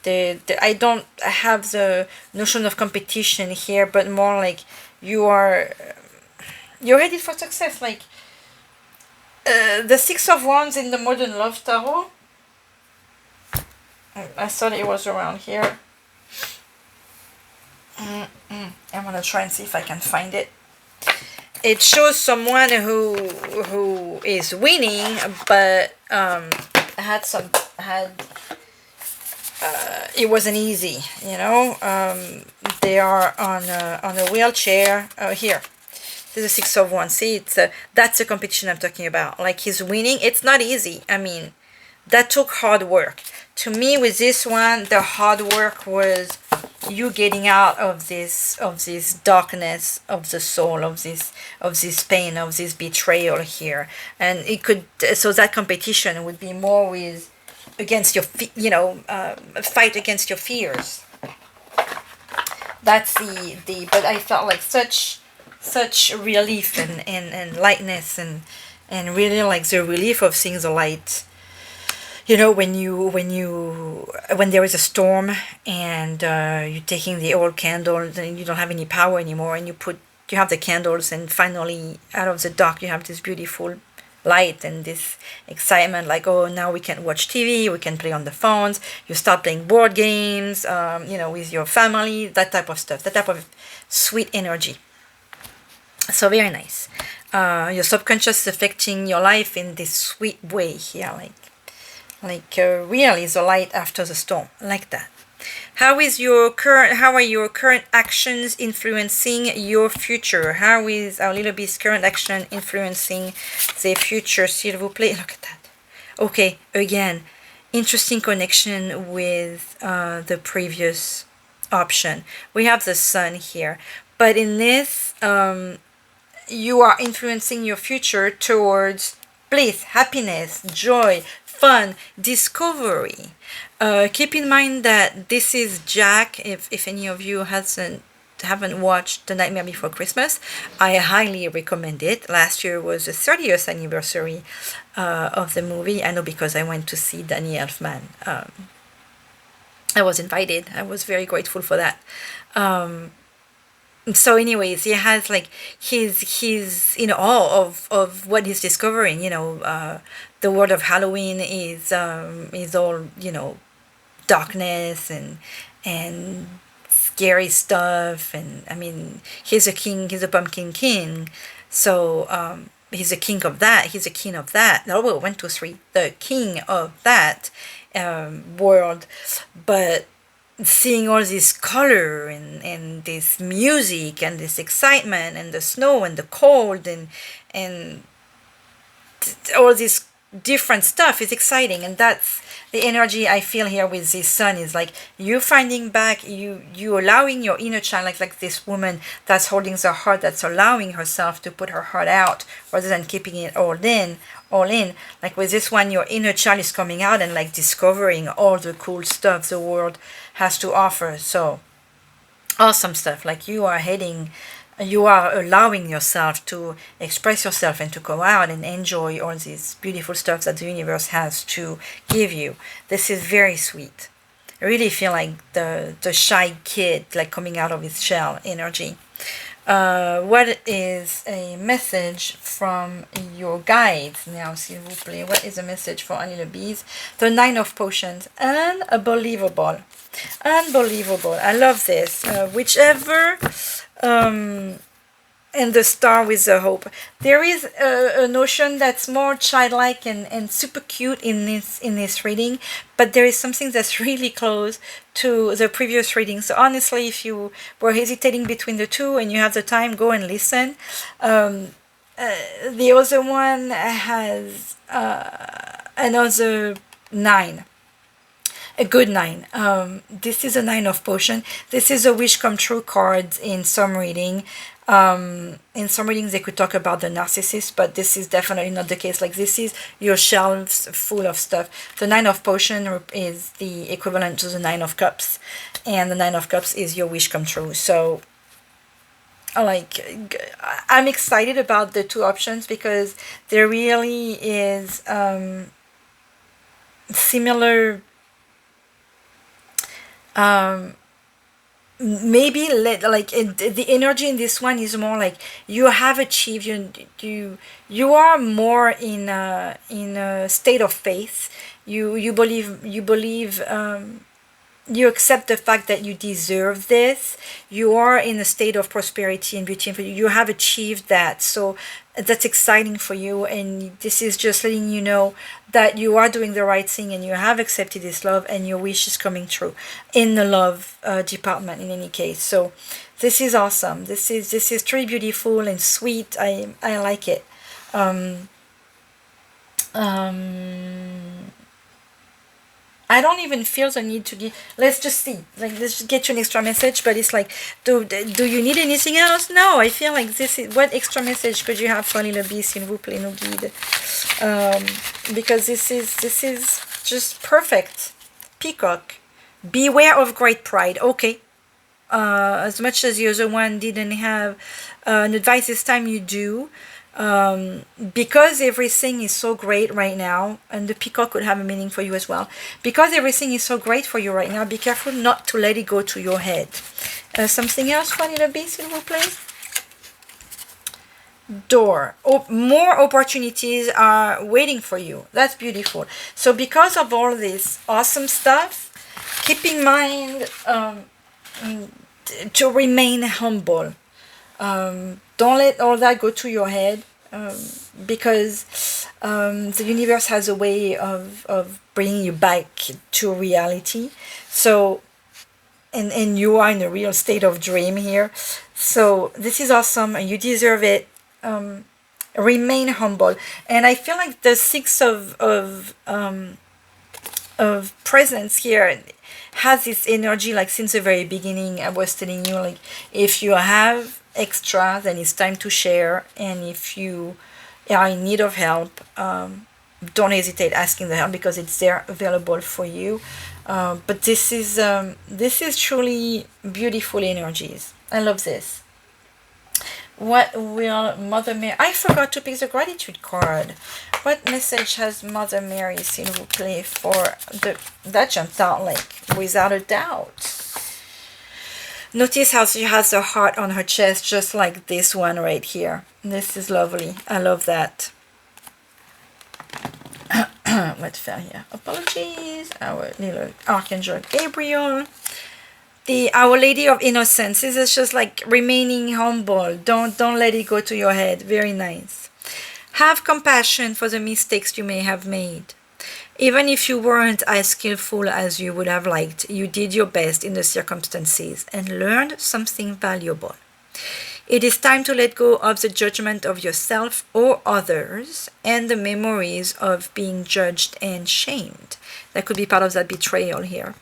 [SPEAKER 1] I don't have the notion of competition here, but more like you're headed for success. Like the Six of Wands in the Modern Love Tarot. I thought it was around here. I'm gonna try and see if I can find it. It shows someone who is winning, but it wasn't easy. They are on a wheelchair. Here, this is a Six of Wands. See, that's the competition I'm talking about. Like, he's winning. It's not easy. I mean, that took hard work. To me, with this one, the hard work was you getting out of this darkness of the soul, of this pain, of this betrayal here. And it could, so that competition would be more with against your fight against your fears. That's but I felt like such relief and lightness and really like the relief of seeing the light. When there is a storm and you're taking the old candles and you don't have any power anymore, and you have the candles, and finally out of the dark you have this beautiful light and this excitement, like, oh, now we can watch TV, we can play on the phones, you start playing board games, with your family, that type of stuff, that type of sweet energy. So very nice. Your subconscious is affecting your life in this sweet way here, really the light after the storm, like that. How are your current actions influencing your future? How is our little bit's current action influencing the future? S'il vous plaît. Look at that. Okay, again, interesting connection with the previous option. We have the sun here, but in this, you are influencing your future towards bliss, happiness, joy, fun, discovery. Keep in mind that this is Jack. If any of you haven't watched The Nightmare Before Christmas, I highly recommend it. Last year was the 30th anniversary of the movie. I know, because I went to see Danny Elfman. I was invited. I was very grateful for that. So anyways, he has like he's in awe of what he's discovering. The world of Halloween is all, darkness and scary stuff, and I mean, he's a king, he's a pumpkin king, so he's a king of that, he's a king of that. No, well, 1, 2, 3, the king of that world. But seeing all this color and this music and this excitement and the snow and the cold and all this different stuff is exciting, and that's the energy I feel here with this sun. Is like you finding back, you allowing your inner child, like this woman that's holding the heart, that's allowing herself to put her heart out rather than keeping it all in. Like with this one, your inner child is coming out and like discovering all the cool stuff the world has to offer. So awesome stuff. Like you are allowing yourself to express yourself and to go out and enjoy all this beautiful stuff that the universe has to give you. This is very sweet. I really feel like the shy kid, like coming out of his shell energy. What is a message from your guides now, s'il vous plaît? What is a message for Annie Bees? The Nine of Potions. Unbelievable. Unbelievable. I love this. Whichever and the star with the hope. There is a notion that's more childlike and super cute in this reading, but there is something that's really close to the previous reading. So honestly, if you were hesitating between the two and you have the time, go and listen. The other one has another 9. A good 9. This is a 9 of potion. This is a wish come true card in some reading. In some readings they could talk about the narcissist, but this is definitely not the case. Like this is your shelves full of stuff. The 9 of potion is the equivalent to the 9 of cups, and the 9 of cups is your wish come true. So I'm excited about the two options because there really is similar maybe the energy in this one is more like you have achieved, you are more in a state of faith. You believe, you accept the fact that you deserve this. You are in a state of prosperity and beauty, and you have achieved that. So that's exciting for you, and this is just letting you know that you are doing the right thing and you have accepted this love and your wish is coming true in the love department in any case. So this is awesome. This is truly beautiful and sweet. I like it. I don't even feel the need to give. Let's just see. Like, let's just get you an extra message. But it's like, do you need anything else? No, I feel like this is. What extra message could you have for Little Bee, s'il vous plaît, nos guides? Because this is just perfect. Peacock. Beware of great pride. Okay. As much as the other one didn't have an advice this time, you do. Because everything is so great right now, and the peacock could have a meaning for you as well. Because everything is so great for you right now, be careful not to let it go to your head. Something else for Little Bee, s'il vous plaît? Door. More opportunities are waiting for you. That's beautiful. So because of all this awesome stuff, keep in mind to remain humble. Don't let all that go to your head, because the universe has a way of bringing you back to reality. So, and you are in a real state of dream here. So this is awesome, and you deserve it. Remain humble. And I feel like the 6 of presence here has this energy, like since the very beginning I was telling you, like if you have extra, then it's time to share, and if you are in need of help, don't hesitate asking the help, because it's there available for you. But this is truly beautiful energies. I love this. What will Mother Mary... I forgot to pick the gratitude card. What message has Mother Mary, s'il vous plaît, for that jumped out, like, without a doubt. Notice how she has her heart on her chest, just like this one right here. This is lovely. I love that. What fell here? Apologies. Our little Archangel Gabriel. The Our Lady of Innocence. This is just like remaining humble. Don't let it go to your head. Very nice. Have compassion for the mistakes you may have made. Even if you weren't as skillful as you would have liked, you did your best in the circumstances and learned something valuable. It is time to let go of the judgment of yourself or others and the memories of being judged and shamed. That could be part of that betrayal here.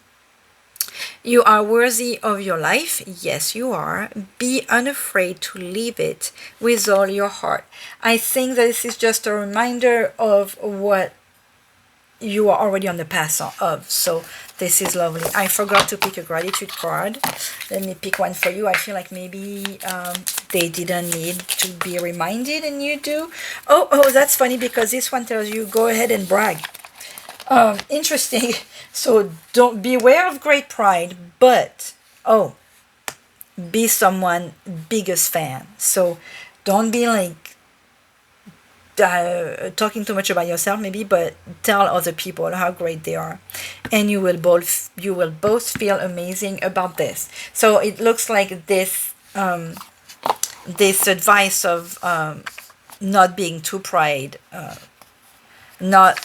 [SPEAKER 1] You are worthy of your life. Yes, you are. Be unafraid to live it with all your heart. I think that this is just a reminder of what you are already on the path of. So this is lovely. I forgot to pick a gratitude card. Let me pick one for you. I feel like maybe they didn't need to be reminded and you do. Oh, that's funny because this one tells you go ahead and brag. Interesting. So don't beware of great pride, but be someone biggest fan. So don't be like talking too much about yourself maybe, but tell other people how great they are, and you will both feel amazing about this. So it looks like this this advice of not being too pride, not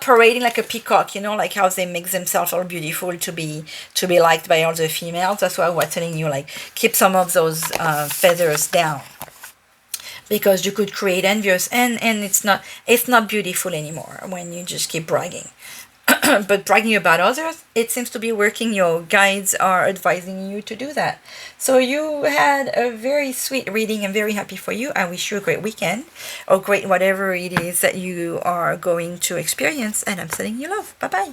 [SPEAKER 1] parading like a peacock, like how they make themselves all beautiful to be liked by all the females. That's why I was telling you, like, keep some of those feathers down, because you could create envious, and it's not beautiful anymore when you just keep bragging. But bragging about others, it seems to be working. Your guides are advising you to do that. So you had a very sweet reading. I'm very happy for you. I wish you a great weekend, or great whatever it is that you are going to experience, and I'm sending you love. Bye bye.